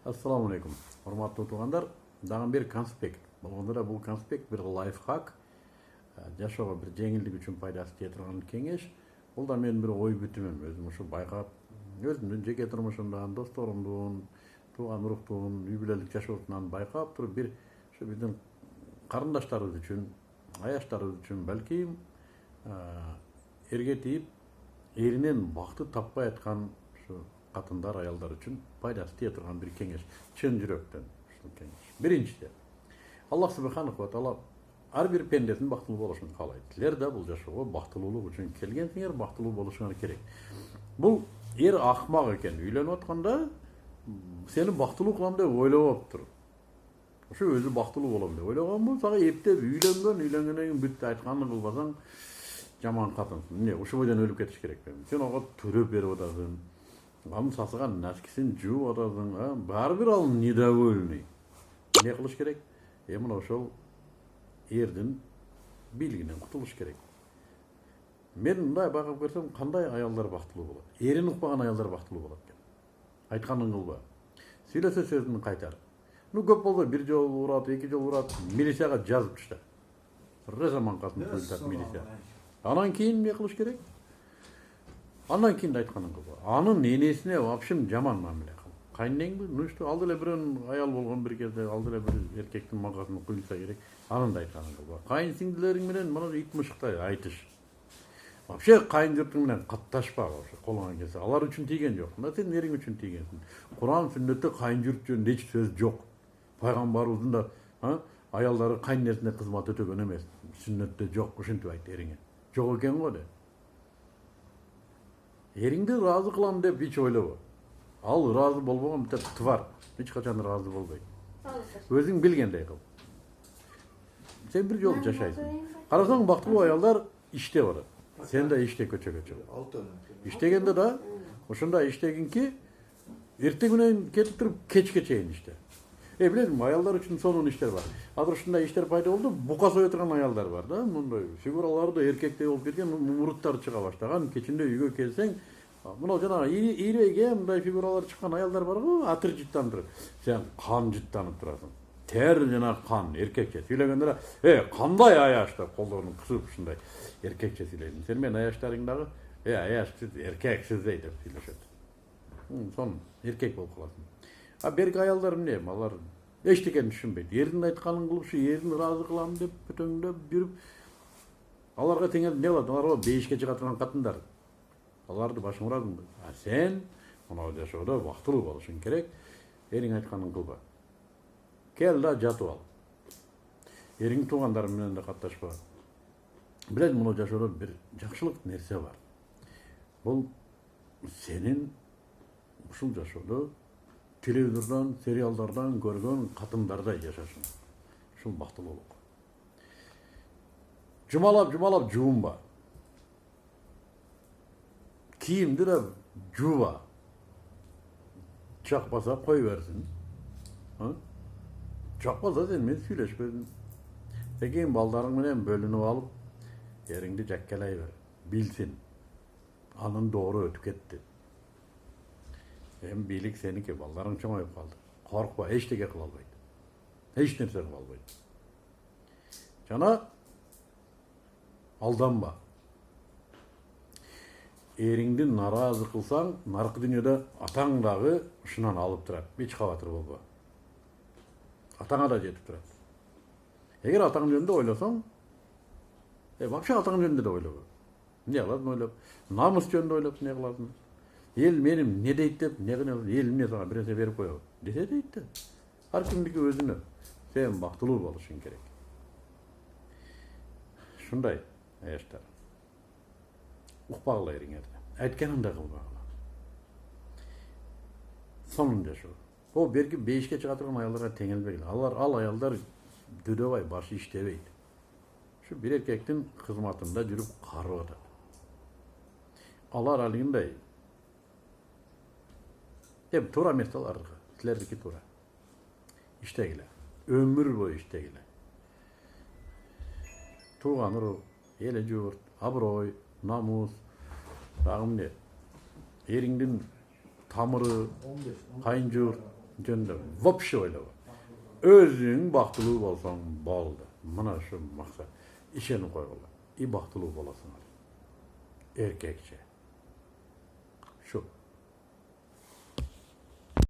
Assalamu alaikum. Hormatly tuğanlar, dagы bir konspekt. Болгондо бул конспект bir лайфхак, жашоого bir жеңилдик үчүн пайдасы тие турган кеңеш. Бул да менин bir ой бүтүмүм. Өзүм ушу байкап, өзүмдүн жеке турмушумдан, досторумдун, тууган уруктун, үй бүлөлүк жашоосунан байкап туруп бир ушу биздин карындаштарыбыз үчүн, аяштарыбыз үчүн балким эрге тийип, эринен бакыты таппай аткан ушу катындар, аялдар үчүн пайдасы тие турган бир кеңеш. Чын жүрөктөн ушул кеңеш. Биринчиден, Аллах Субханаху ва Таала ар бир пендесин бактылуу болушун каалайт. Силер да бул жашоого бактылуулук үчүн келгенсиңер, бактылуу болушуңар керек. Бул эр акмак экен. Үйлөнүп атканда сени бактылуу кылам деп ойлобоптур. Ошо өзү бактылуу болом деп ойлогонбу? Сага эптеп үйлөнгөндөн кийин бүт айтканын кылбасаң жаман катынсың. Эмне, ушул бойдон өлүп кетиш керек белем. Сен ага төрөп берип атасың. Анын сасыган носкисин жууп атасың. Баары бир ал недовольный. Не кылыш керек? Мына ошол эрдин бийлигинен кутулуш керек. Мен мындай байкап көрсөм, кандай аялдар бактылуу болот? Эрин укпаган аялдар бактылуу болот экен. Айтканын кылба. Сүйлөсө сөзүн кайтар. Көп болсо бир жолу урат, эки жолу урат, милицияга жазып ташта. Резаманкасын куйлтат милиция. Анан кийин эмне кылыш керек? Андан кийин да айтканын кылба. Анын энесине вообще жаман мамиле кыл. Кайнеңби, что ал деле бирөөнүн аял болгон бир кезде, ал деле бир эркектин маңгасын куйлса керек. Анын да айтканын кылба. Кайын сиңдилериң менен мына ит мышыктай айтыш. Вообще кайын журтуң менен катташпа, вообще колуңан келсе. Алар үчүн тийген жок. Мына сен эриң үчүн тийгенсиң. Кур'ан сүннөттө кайын журт жөнүндө эч сөз жок. Пайгамбарыбыздын да аялдары кайнесине кызмат өтөгөн эмес. Сүннөттө жок, ушинтип айт эриңе. Жок экен го де. Эриңди ыраазы кылам деп эч ойлобо. Ал ыраазы болбогон бүт твар. Эч качан ыраазы болбойт. Өзүң билгендей кыл. Сен бир жолу жашайсың. Карасаң бактылуу аялдар иште барат. Сен да иште көчөгө чыгып. Иштегенде да ошондой иштегинки эртең менен кетип туруп кечке чейин иште. Билесиңби, аялдар үчүн сонун иштер бар. Азыр ушундай иштер пайда болду, бука сое турган аялдар бар да, мындай фигуралары да эркектей болуп кеткен, муруттары чыга баштаган. Кечинде үйгө келсең, мына жанагы ийрейге мындай фигуралар чыккан аялдар бар го, атыр жыттанып турат. Сен кан жыттанып турасың. Тер жана кан, эркекче сүйлөгөндө кандай аяш деп колдорун кысып ушундай эркекче сүйлөйсүң. Сен менен аяштарың дагы аяш сиз эркексиз дей деп сүйлөшөт. Сонун эркек болуп каласың. Берки аялдар эмне? Алар эчтекени түшүнбөйт. Эрдин айтканын кылып, эрдин ыраазы кылам деп бүтөңдөп жүрүп, аларга теңел эмне болот? Алар бейишке чыга турган катындар. Аларды башың урадыңбы? Сен мына жашоодо бактылуу болушуң керек. Эриң айтканын кылба. Кел да жатып ал. Эриң туугандарың менен да катташпа. Билет, мына жашоодо бир жакшылык нерсе бар. Бул сенин ушул жашоодо телевизордон, сериалдардан көргөн катындардай жашашың. Ушул бактылуулук. Жумалап жуунба. Кийимди да жууба. Чакпаса кой берсин. Чакпаса сен менен сүйлөшпөсүң. Кийин балдарың менен бөлүнүп алып, эриңди жаккелей бер. Билсин. Анын доору өтүп кетти. Бийлик сеники, балдарың чоңоюп калды. Коркпа, эчтеке кыла албайт. Эч нерсе кыла албайт. Жана алданба. Эриңди нараазы кылсаң, наркы дүйнөдө атаң дагы ушунан алып турат. Эч кабатыр болбо. Атаңа да жетип турат. Эгер атаң жөнүндө ойлосоң, вообще атаң жөнүндө да ойлобо. Эмне кыласың ойлоп? Намыс жөнүндө ойлоп эмне кыласың? Эл меним не дейт деп, не кыласың? Эл эмне сага бир нерсе берип коёбу? Десе дейт да. Ар кимдики өзүнө. Сен бактылуу болушуң керек. Ушундай аяштар. Укпагыла эриңерди. Айтканыңды кылбагыла. Сонун жашоо. Бул берки бейишке чыга турган аялдарга теңелбегиле. Ал аялдар дөдөбай башы иштебейт. Ушу бир эркектин кызматында жүрүп карып атат. Алар алгындай туура эмес аларга. Силердики туура. Иштегиле. Өмүр бою иштегиле. Тууган урук, эле журт, аброй, намус, дагы эмне? Эриңдин тамыры, кайын журт, Jönde vapşı oylaba. Özün baktılığı bolsan boldu. Mına şu maksat. İşeni koygolar. İyi baktılığı bolasın. Erkekçe. Şu.